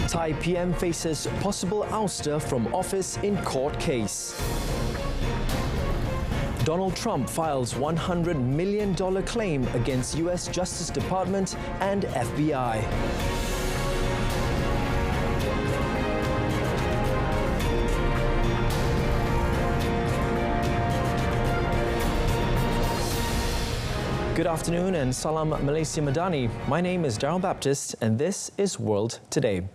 Thai PM faces possible ouster from office in court case. Donald Trump files $100 million claim against US Justice Department and FBI. Good afternoon and Salam Malaysia Madani. My name is Darryl Baptist and this is World Today.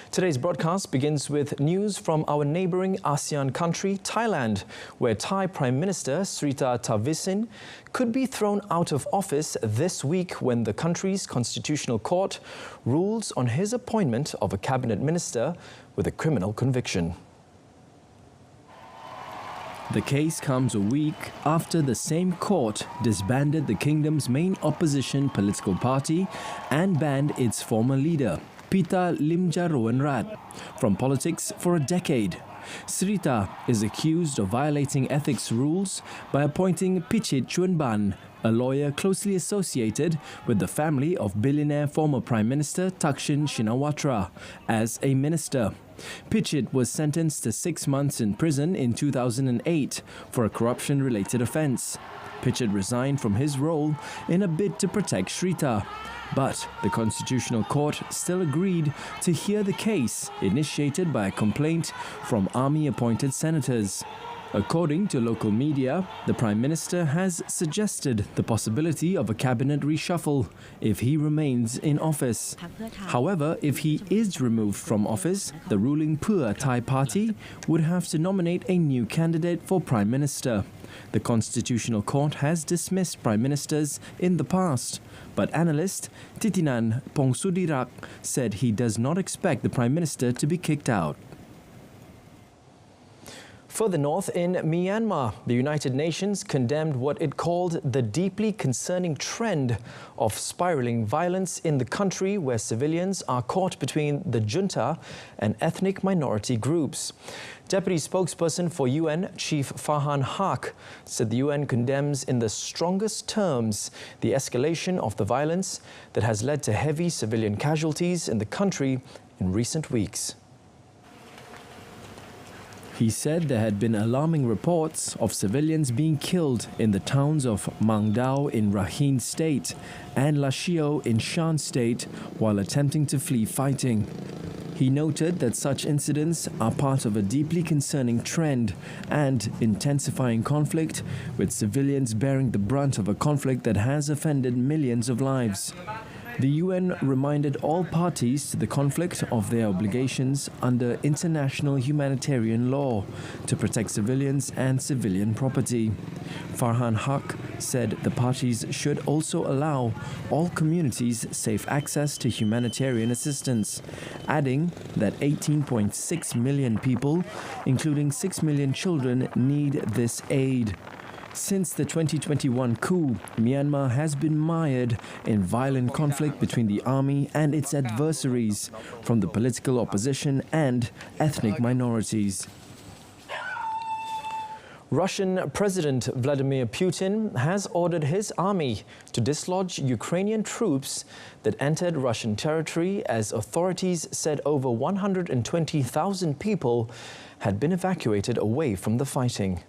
Today's broadcast begins with news from our neighbouring ASEAN country, Thailand, where Thai Prime Minister Srettha Thavisin could be thrown out of office this week when the country's constitutional court rules on his appointment of a cabinet minister with a criminal conviction. The case comes a week after the same court disbanded the kingdom's main opposition political party and banned its former leader, Pita Limjaroenrat, from politics for a decade. Srettha is accused of violating ethics rules by appointing Pichit Chuenban, a lawyer closely associated with the family of billionaire former Prime Minister Thaksin Shinawatra, as a minister. Pichit was sentenced to 6 months in prison in 2008 for a corruption-related offence. Pichit resigned from his role in a bid to protect Srettha. But the Constitutional Court still agreed to hear the case initiated by a complaint from army-appointed senators. According to local media, the Prime Minister has suggested the possibility of a cabinet reshuffle if he remains in office. However, if he is removed from office, the ruling Pheu Thai party would have to nominate a new candidate for Prime Minister. The Constitutional Court has dismissed Prime Ministers in the past, but analyst Titinan Pongsudirak said he does not expect the Prime Minister to be kicked out. Further north in Myanmar, the United Nations condemned what it called the deeply concerning trend of spiraling violence in the country where civilians are caught between the junta and ethnic minority groups. Deputy spokesperson for UN Chief Farhan Haq said the UN condemns in the strongest terms the escalation of the violence that has led to heavy civilian casualties in the country in recent weeks. He said there had been alarming reports of civilians being killed in the towns of Mang Dao in Rakhine State and Lashio in Shan State while attempting to flee fighting. He noted that such incidents are part of a deeply concerning trend and intensifying conflict, with civilians bearing the brunt of a conflict that has offended millions of lives. The UN reminded all parties to the conflict of their obligations under international humanitarian law to protect civilians and civilian property. Farhan Haq said the parties should also allow all communities safe access to humanitarian assistance, adding that 18.6 million people, including 6 million children, need this aid. Since the 2021 coup, Myanmar has been mired in violent conflict between the army and its adversaries, from the political opposition and ethnic minorities. Russian President Vladimir Putin has ordered his army to dislodge Ukrainian troops that entered Russian territory, as authorities said over 120,000 people had been evacuated away from the fighting.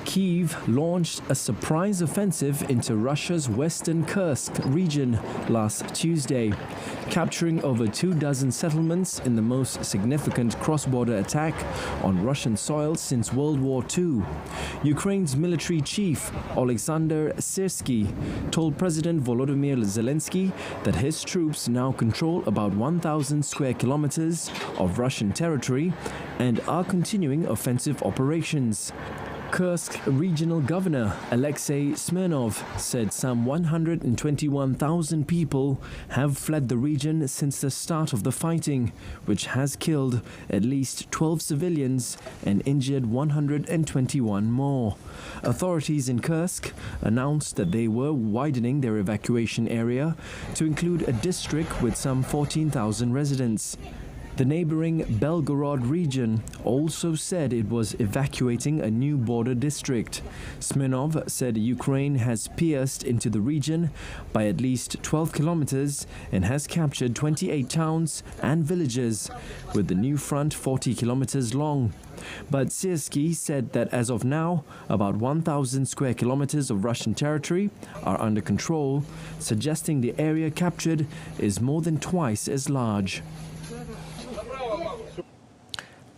Kyiv launched a surprise offensive into Russia's western Kursk region last Tuesday, capturing over 24 settlements in the most significant cross-border attack on Russian soil since World War II. Ukraine's military chief, Oleksandr Syrsky, told President Volodymyr Zelensky that his troops now control about 1,000 square kilometers of Russian territory and are continuing offensive operations. Kursk Regional Governor Alexei Smirnov said some 121,000 people have fled the region since the start of the fighting, which has killed at least 12 civilians and injured 121 more. Authorities in Kursk announced that they were widening their evacuation area to include a district with some 14,000 residents. The neighboring Belgorod region also said it was evacuating a new border district. Smirnov said Ukraine has pierced into the region by at least 12 kilometers and has captured 28 towns and villages, with the new front 40 kilometers long. But Siersky said that as of now, about 1,000 square kilometers of Russian territory are under control, suggesting the area captured is more than twice as large.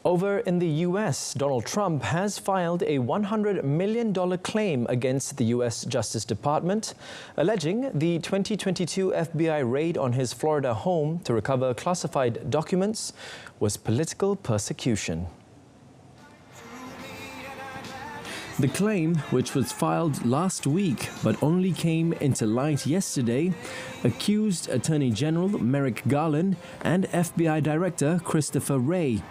Over in the U.S., Donald Trump has filed a $100 million claim against the U.S. Justice Department, alleging the 2022 FBI raid on his Florida home to recover classified documents was political persecution. The claim, which was filed last week but only came into light yesterday, accused Attorney General Merrick Garland and FBI Director Christopher Wray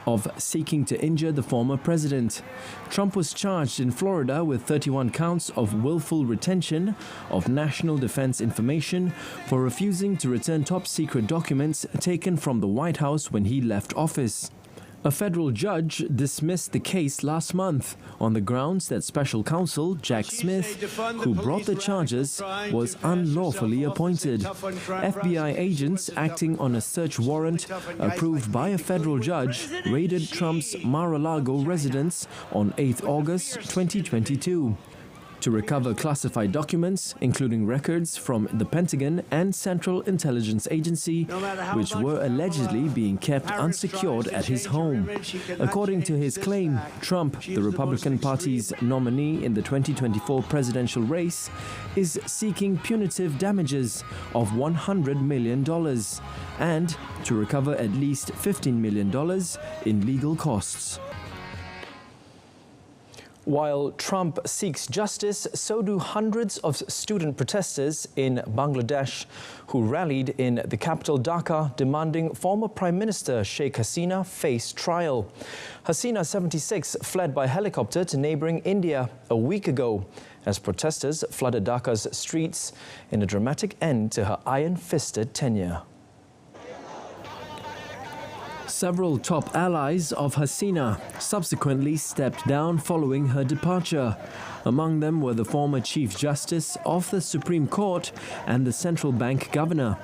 of seeking to injure the former president. Trump was charged in Florida with 31 counts of willful retention of national defense information for refusing to return top-secret documents taken from the White House when he left office. A federal judge dismissed the case last month on the grounds that special counsel Jack Smith, who brought the charges, was unlawfully appointed. FBI agents acting on a search warrant approved by a federal judge raided Trump's Mar-a-Lago residence on 8 August 2022. To recover classified documents, including records from the Pentagon and Central Intelligence Agency, which were allegedly being kept unsecured at his home. According to his claim, Trump, the Republican Party's nominee in the 2024 presidential race, is seeking punitive damages of $100 million and to recover at least $15 million in legal costs. While Trump seeks justice, so do hundreds of student protesters in Bangladesh who rallied in the capital Dhaka demanding former Prime Minister Sheikh Hasina face trial. Hasina, 76, fled by helicopter to neighboring India a week ago as protesters flooded Dhaka's streets in a dramatic end to her iron-fisted tenure. Several top allies of Hasina subsequently stepped down following her departure. Among them were the former Chief Justice of the Supreme Court and the central bank governor.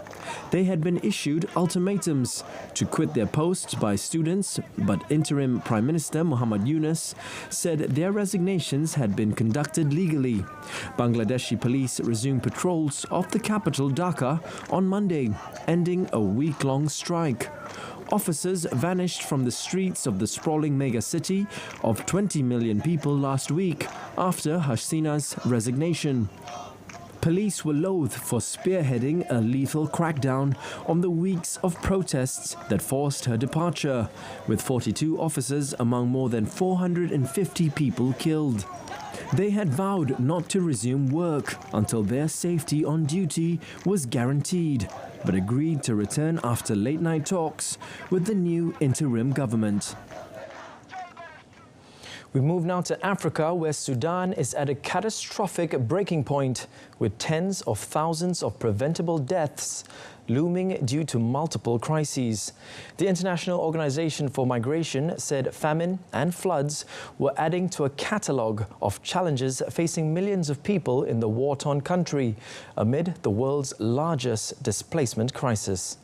They had been issued ultimatums to quit their posts by students, but interim Prime Minister Muhammad Yunus said their resignations had been conducted legally. Bangladeshi police resumed patrols of the capital Dhaka on Monday, ending a week-long strike. Officers vanished from the streets of the sprawling megacity of 20 million people last week after Hasina's resignation. Police were loath for spearheading a lethal crackdown on the weeks of protests that forced her departure, with 42 officers among more than 450 people killed. They had vowed not to resume work until their safety on duty was guaranteed, but agreed to return after late-night talks with the new interim government. We move now to Africa, where Sudan is at a catastrophic breaking point, with tens of thousands of preventable deaths looming due to multiple crises. The International Organization for Migration said famine and floods were adding to a catalogue of challenges facing millions of people in the war-torn country amid the world's largest displacement crisis.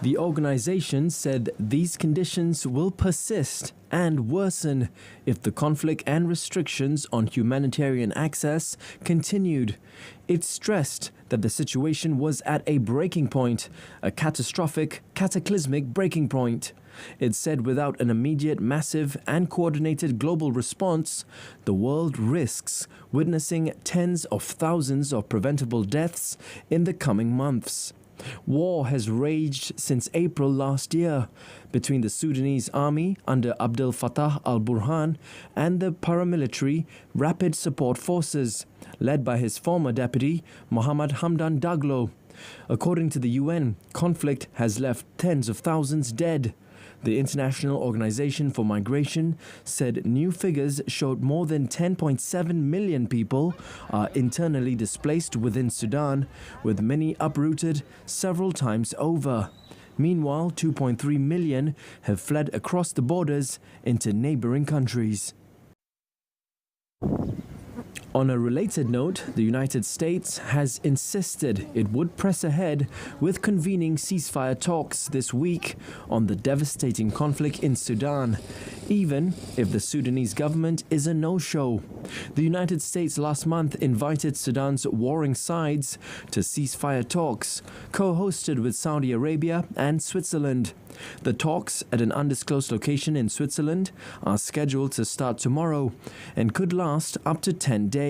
The organization said these conditions will persist and worsen if the conflict and restrictions on humanitarian access continued. It stressed that the situation was at a breaking point, a catastrophic, cataclysmic breaking point. It said without an immediate, massive and coordinated global response, the world risks witnessing tens of thousands of preventable deaths in the coming months. War has raged since April last year between the Sudanese army under Abdel Fattah al-Burhan and the paramilitary Rapid Support Forces, led by his former deputy, Mohamed Hamdan Daglo. According to the UN, conflict has left tens of thousands dead. The International Organization for Migration said new figures showed more than 10.7 million people are internally displaced within Sudan, with many uprooted several times over. Meanwhile, 2.3 million have fled across the borders into neighboring countries. On a related note, the United States has insisted it would press ahead with convening ceasefire talks this week on the devastating conflict in Sudan, even if the Sudanese government is a no-show. The United States last month invited Sudan's warring sides to ceasefire talks, co-hosted with Saudi Arabia and Switzerland. The talks at an undisclosed location in Switzerland are scheduled to start tomorrow and could last up to 10 days.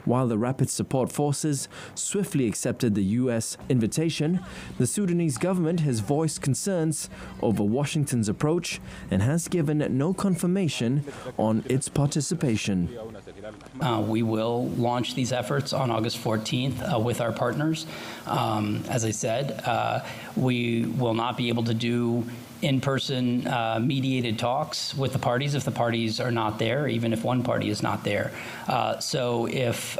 While the Rapid Support Forces swiftly accepted the U.S. invitation, the Sudanese government has voiced concerns over Washington's approach and has given no confirmation on its participation. We will launch these efforts on August 14th with our partners. As I said, we will not be able to do in-person mediated talks with the parties if the parties are not there, even if one party is not there. So if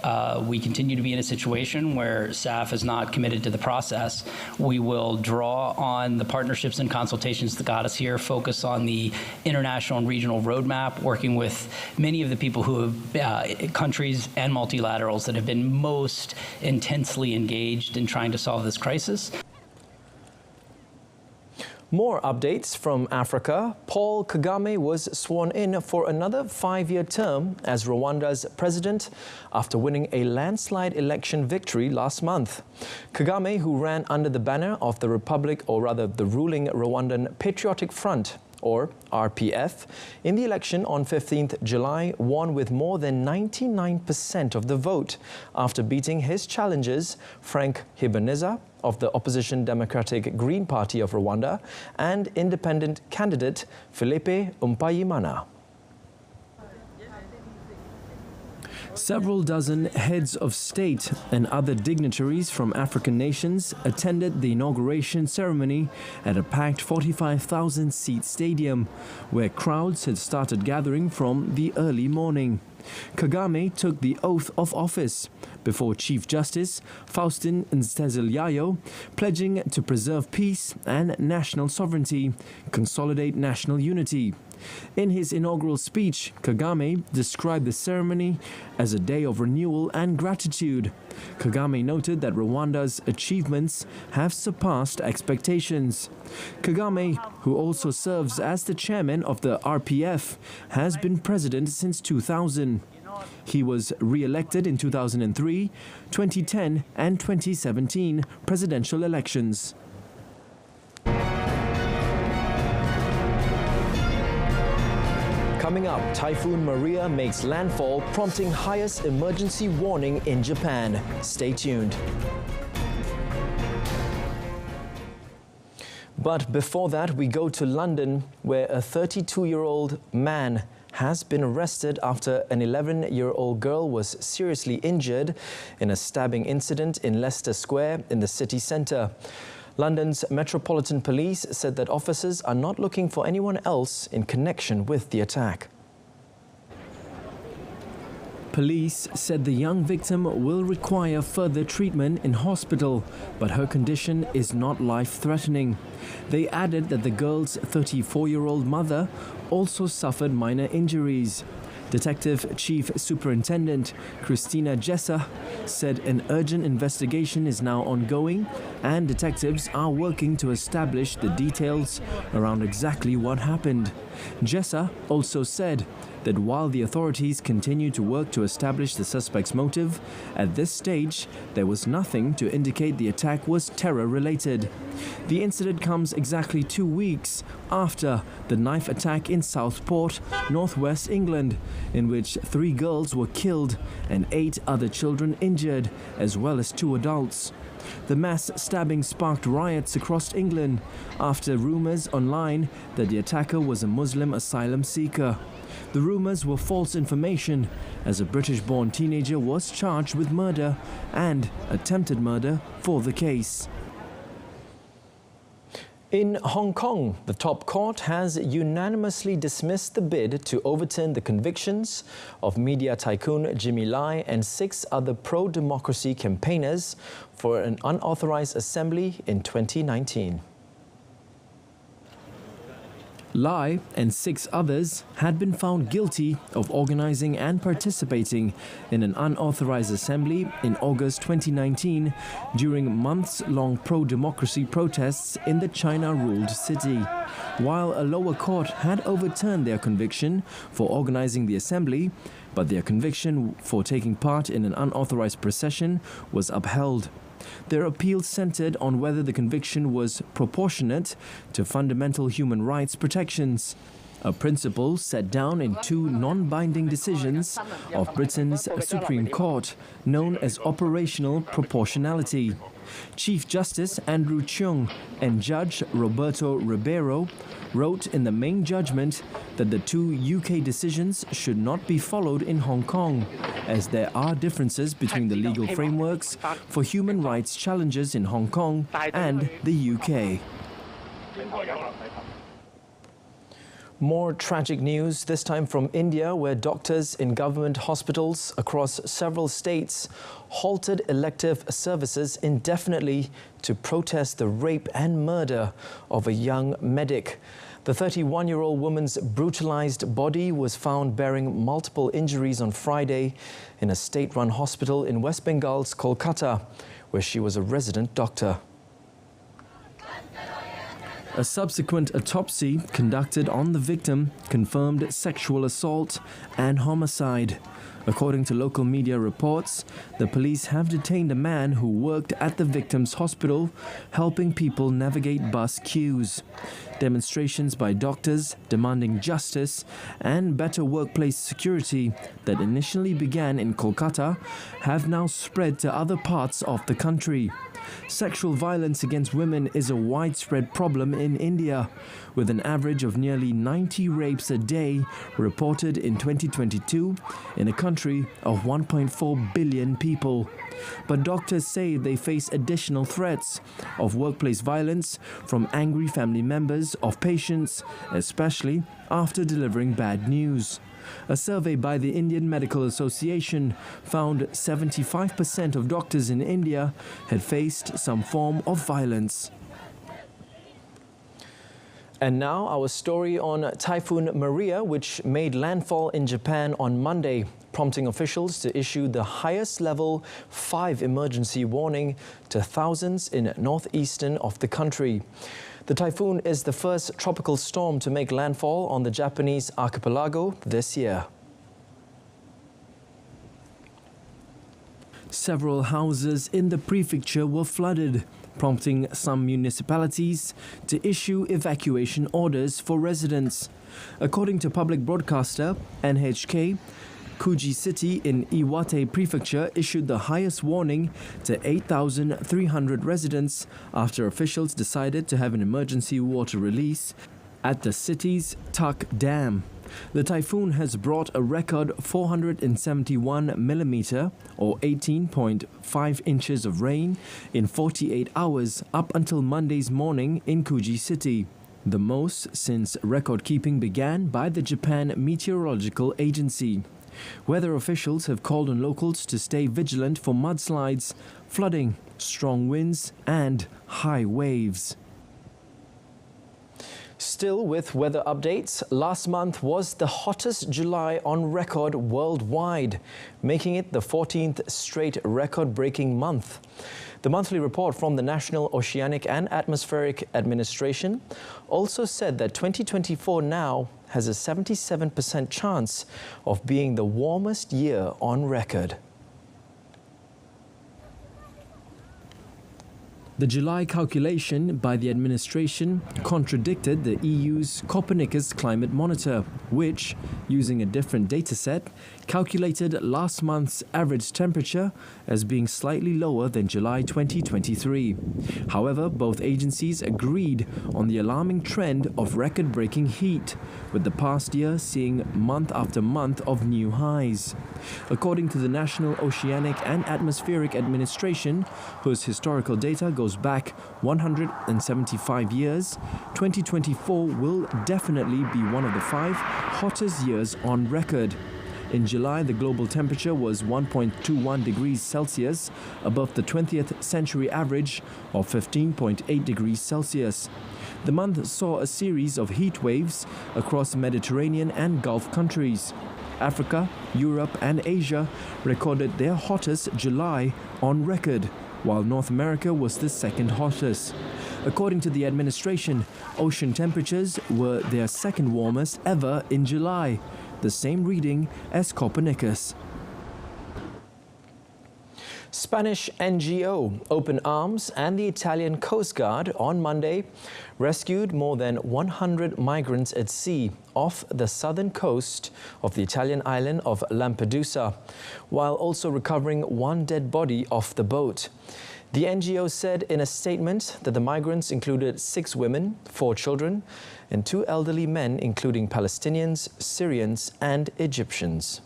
we continue to be in a situation where SAF is not committed to the process, we will draw on the partnerships and consultations that got us here, focus on the international and regional roadmap, working with many of the people who have, countries and multilaterals that have been most intensely engaged in trying to solve this crisis. More updates from Africa. Paul Kagame was sworn in for another 5-year term as Rwanda's president after winning a landslide election victory last month. Kagame, who ran under the banner of the Republic, or rather the ruling Rwandan Patriotic Front, or RPF, in the election on 15th July, won with more than 99% of the vote after beating his challengers Frank Habineza of the opposition Democratic Green Party of Rwanda and independent candidate Philippe Mpayimana. Several dozen heads of state and other dignitaries from African nations attended the inauguration ceremony at a packed 45,000-seat stadium, where crowds had started gathering from the early morning. Kagame took the oath of office before Chief Justice Faustin Ntezilyayo, pledging to preserve peace and national sovereignty, consolidate national unity. In his inaugural speech, Kagame described the ceremony as a day of renewal and gratitude. Kagame noted that Rwanda's achievements have surpassed expectations. Kagame, who also serves as the chairman of the RPF, has been president since 2000. He was re-elected in 2003, 2010 and 2017 presidential elections. Coming up, Typhoon Maria makes landfall, prompting highest emergency warning in Japan. Stay tuned. But before that, we go to London, where a 32-year-old man has been arrested after an 11-year-old girl was seriously injured in a stabbing incident in Leicester Square in the city centre. London's Metropolitan Police said that officers are not looking for anyone else in connection with the attack. Police said the young victim will require further treatment in hospital, but her condition is not life-threatening. They added that the girl's 34-year-old mother also suffered minor injuries. Detective Chief Superintendent Christina Jessa said an urgent investigation is now ongoing and detectives are working to establish the details around exactly what happened. Jessa also said that while the authorities continue to work to establish the suspect's motive, at this stage there was nothing to indicate the attack was terror-related. The incident comes exactly 2 weeks after the knife attack in Southport, northwest England, in which 3 girls were killed and 8 other children injured, as well as 2 adults. The mass stabbing sparked riots across England after rumours online that the attacker was a Muslim asylum seeker. The rumours were false information, as a British-born teenager was charged with murder and attempted murder for the case. In Hong Kong, the top court has unanimously dismissed the bid to overturn the convictions of media tycoon Jimmy Lai and 6 other pro-democracy campaigners for an unauthorized assembly in 2019. Lai and 6 others had been found guilty of organizing and participating in an unauthorized assembly in August 2019 during months-long pro-democracy protests in the China-ruled city. While a lower court had overturned their conviction for organizing the assembly, but their conviction for taking part in an unauthorized procession was upheld. Their appeal centered on whether the conviction was proportionate to fundamental human rights protections, a principle set down in 2 non-binding decisions of Britain's Supreme Court, known as operational proportionality. Chief Justice Andrew Cheung and Judge Roberto Ribeiro wrote in the main judgment that the 2 UK decisions should not be followed in Hong Kong, as there are differences between the legal frameworks for human rights challenges in Hong Kong and the UK. More tragic news, this time from India, where doctors in government hospitals across several states halted elective services indefinitely to protest the rape and murder of a young medic. The 31-year-old woman's brutalized body was found bearing multiple injuries on Friday in a state-run hospital in West Bengal's Kolkata, where she was a resident doctor. A subsequent autopsy conducted on the victim confirmed sexual assault and homicide. According to local media reports, the police have detained a man who worked at the victim's hospital, helping people navigate bus queues. Demonstrations by doctors demanding justice and better workplace security that initially began in Kolkata have now spread to other parts of the country. Sexual violence against women is a widespread problem in India, with an average of nearly 90 rapes a day reported in 2022 in a country of 1.4 billion people. But doctors say they face additional threats of workplace violence from angry family members of patients, especially after delivering bad news. A survey by the Indian Medical Association found 75% of doctors in India had faced some form of violence. And now our story on Typhoon Maria, which made landfall in Japan on Monday, prompting officials to issue the highest level 5 emergency warning to thousands in northeastern of the country. The typhoon is the first tropical storm to make landfall on the Japanese archipelago this year. Several houses in the prefecture were flooded, prompting some municipalities to issue evacuation orders for residents. According to public broadcaster NHK, Kuji City in Iwate Prefecture issued the highest warning to 8,300 residents after officials decided to have an emergency water release at the city's Tak Dam. The typhoon has brought a record 471 millimeter or 18.5 inches of rain in 48 hours up until Monday's morning in Kuji City, the most since record-keeping began by the Japan Meteorological Agency. Weather officials have called on locals to stay vigilant for mudslides, flooding, strong winds and high waves. Still with weather updates, last month was the hottest July on record worldwide, making it the 14th straight record-breaking month. The monthly report from the National Oceanic and Atmospheric Administration also said that 2024 now has a 77% chance of being the warmest year on record. The July calculation by the administration contradicted the EU's Copernicus Climate Monitor, which, using a different dataset, calculated last month's average temperature as being slightly lower than July 2023. However, both agencies agreed on the alarming trend of record-breaking heat, with the past year seeing month after month of new highs. According to the National Oceanic and Atmospheric Administration, whose historical data goes goes back 175 years, 2024 will definitely be one of the 5 hottest years on record. In July, the global temperature was 1.21 degrees Celsius above the 20th century average of 15.8 degrees Celsius. The month saw a series of heat waves across Mediterranean and Gulf countries. Africa, Europe and Asia recorded their hottest July on record, while North America was the second hottest. According to the administration, ocean temperatures were their second warmest ever in July, the same reading as Copernicus. Spanish NGO Open Arms and the Italian Coast Guard on Monday rescued more than 100 migrants at sea off the southern coast of the Italian island of Lampedusa, while also recovering one dead body off the boat. The NGO said in a statement that the migrants included 6 women, 4 children, and 2 elderly men, including Palestinians, Syrians, and Egyptians.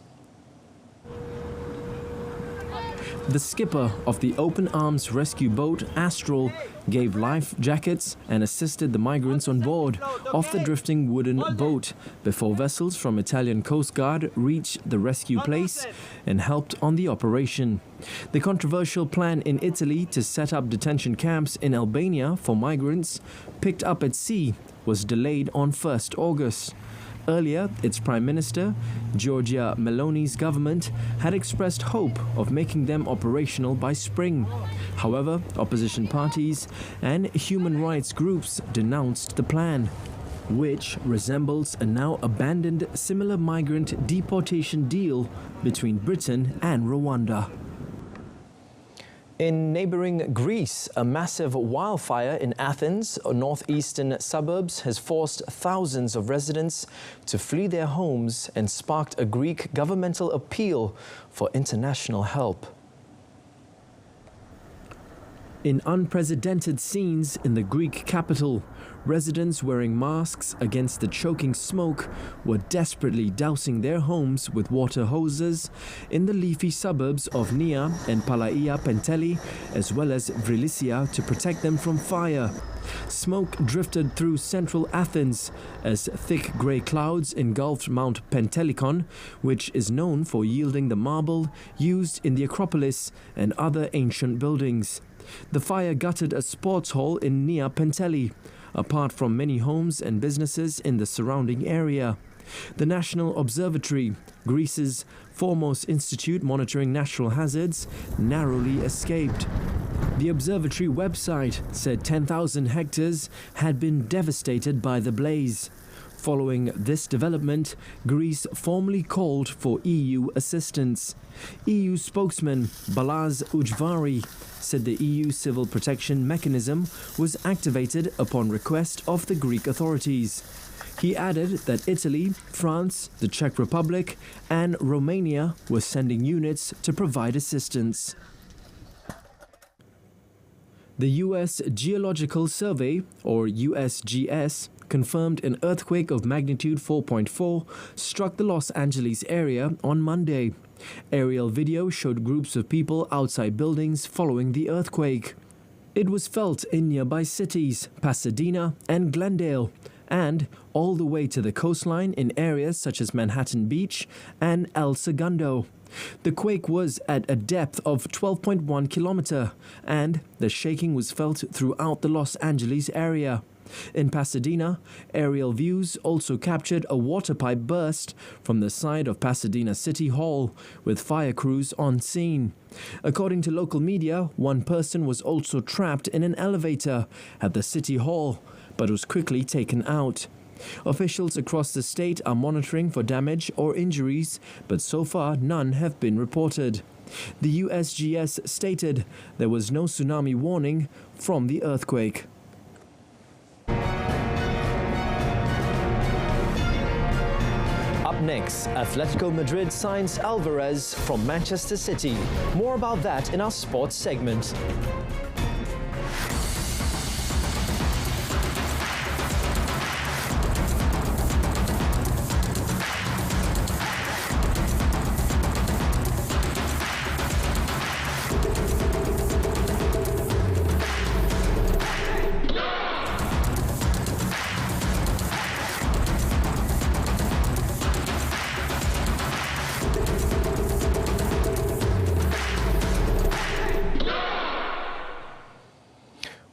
The skipper of the Open Arms rescue boat, Astral, gave life jackets and assisted the migrants on board off the drifting wooden boat before vessels from Italian Coast Guard reached the rescue place and helped on the operation. The controversial plan in Italy to set up detention camps in Albania for migrants picked up at sea was delayed on 1st August. Earlier, its Prime Minister, Giorgia Meloni's government, had expressed hope of making them operational by spring. However, opposition parties and human rights groups denounced the plan, which resembles a now abandoned similar migrant deportation deal between Britain and Rwanda. In neighbouring Greece, a massive wildfire in Athens, northeastern suburbs, has forced thousands of residents to flee their homes and sparked a Greek governmental appeal for international help. In unprecedented scenes in the Greek capital, residents wearing masks against the choking smoke were desperately dousing their homes with water hoses in the leafy suburbs of Nia and Palaia Penteli, as well as Vrilisia, to protect them from fire. Smoke drifted through central Athens as thick grey clouds engulfed Mount Pentelikon, which is known for yielding the marble used in the Acropolis and other ancient buildings. The fire gutted a sports hall in Nia Penteli, apart from many homes and businesses in the surrounding area. The National Observatory, Greece's foremost institute monitoring natural hazards, narrowly escaped. The observatory website said 10,000 hectares had been devastated by the blaze. Following this development, Greece formally called for EU assistance. EU spokesman Balazs Ujvari said the EU civil protection mechanism was activated upon request of the Greek authorities. He added that Italy, France, the Czech Republic and Romania were sending units to provide assistance. The U.S. Geological Survey, or USGS, confirmed an earthquake of magnitude 4.4 struck the Los Angeles area on Monday. Aerial video showed groups of people outside buildings following the earthquake. It was felt in nearby cities, Pasadena and Glendale, and all the way to the coastline in areas such as Manhattan Beach and El Segundo. The quake was at a depth of 12.1 kilometer, and the shaking was felt throughout the Los Angeles area. In Pasadena, aerial views also captured a water pipe burst from the side of Pasadena City Hall, with fire crews on scene. According to local media, one person was also trapped in an elevator at the City Hall, but was quickly taken out. Officials across the state are monitoring for damage or injuries, but so far none have been reported. The USGS stated there was no tsunami warning from the earthquake. Up next, Atletico Madrid signs Alvarez from Manchester City. More about that in our sports segment.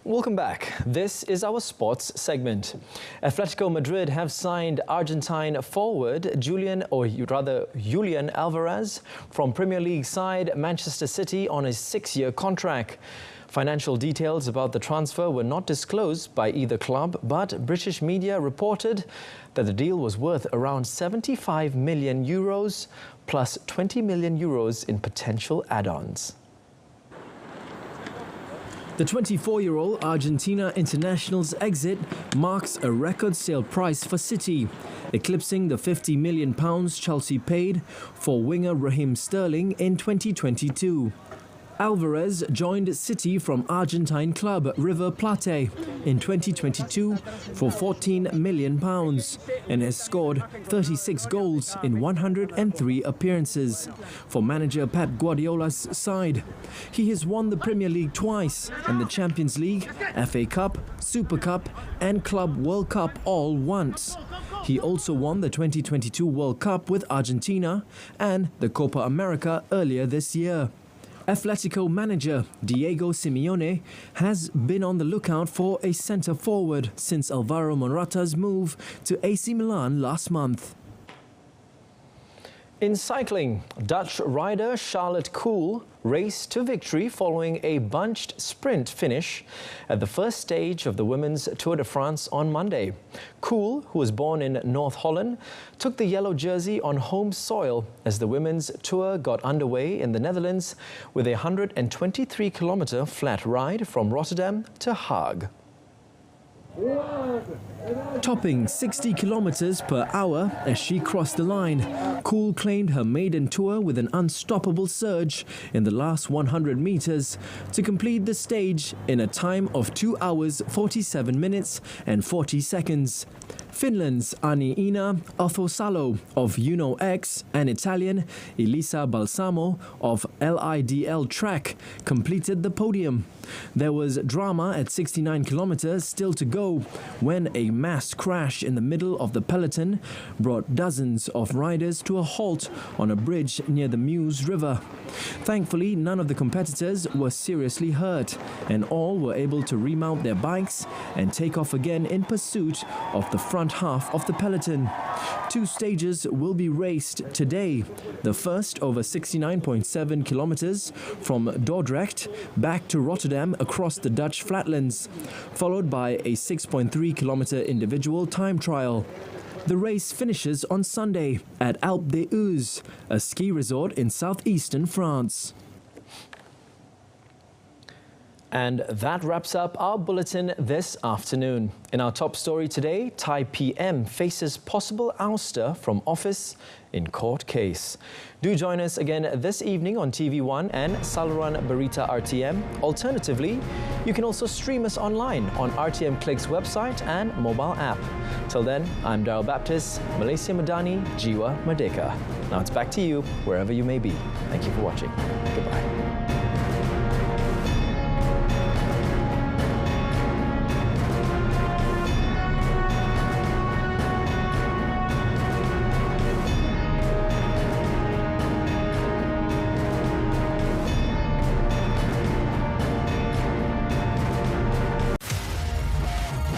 Welcome back. This is our sports segment. Atletico Madrid have signed Argentine forward Julian Alvarez from Premier League side Manchester City on a 6-year contract. Financial details about the transfer were not disclosed by either club, but British media reported that the deal was worth around 75 million euros plus 20 million euros in potential add-ons. The 24-year-old Argentina international's exit marks a record sale price for City, eclipsing the £50 million Chelsea paid for winger Raheem Sterling in 2022. Alvarez joined City from Argentine club River Plate in 2022 for £14 million and has scored 36 goals in 103 appearances for manager Pep Guardiola's side. He has won the Premier League twice and the Champions League, FA Cup, Super Cup and Club World Cup all once. He also won the 2022 World Cup with Argentina and the Copa America earlier this year. Atletico manager Diego Simeone has been on the lookout for a centre-forward since Alvaro Morata's move to AC Milan last month. In cycling, Dutch rider Charlotte Kool raced to victory following a bunched sprint finish at the first stage of the Women's Tour de France on Monday. Kool, who was born in North Holland, took the yellow jersey on home soil as the Women's Tour got underway in the Netherlands with a 123-kilometre flat ride from Rotterdam to Hague. Topping 60 kilometers per hour as she crossed the line, Kool claimed her maiden tour with an unstoppable surge in the last 100 meters to complete the stage in a time of 2 hours 47 minutes and 40 seconds. Finland's Anni-Iina Othosalo of UNO-X and Italian Elisa Balsamo of LIDL Track completed the podium. There was drama at 69 kilometers still to go when a mass crash in the middle of the peloton brought dozens of riders to a halt on a bridge near the Meuse River. Thankfully, none of the competitors were seriously hurt and all were able to remount their bikes and take off again in pursuit of the front half of the peloton. 2 stages will be raced today. The first over 69.7 kilometers from Dordrecht back to Rotterdam across the Dutch flatlands, followed by a 6.3-kilometer individual time trial. The race finishes on Sunday at Alpe d'Huez, a ski resort in southeastern France. And that wraps up our bulletin this afternoon. In our top story today, Thai PM faces possible ouster from office in court case. Do join us again this evening on TV1 and Saluran Berita RTM. Alternatively, you can also stream us online on RTM Click's website and mobile app. Till then, I'm Daryl Baptist, Malaysia Madani, Jiwa Merdeka. Now it's back to you, wherever you may be. Thank you for watching. Goodbye.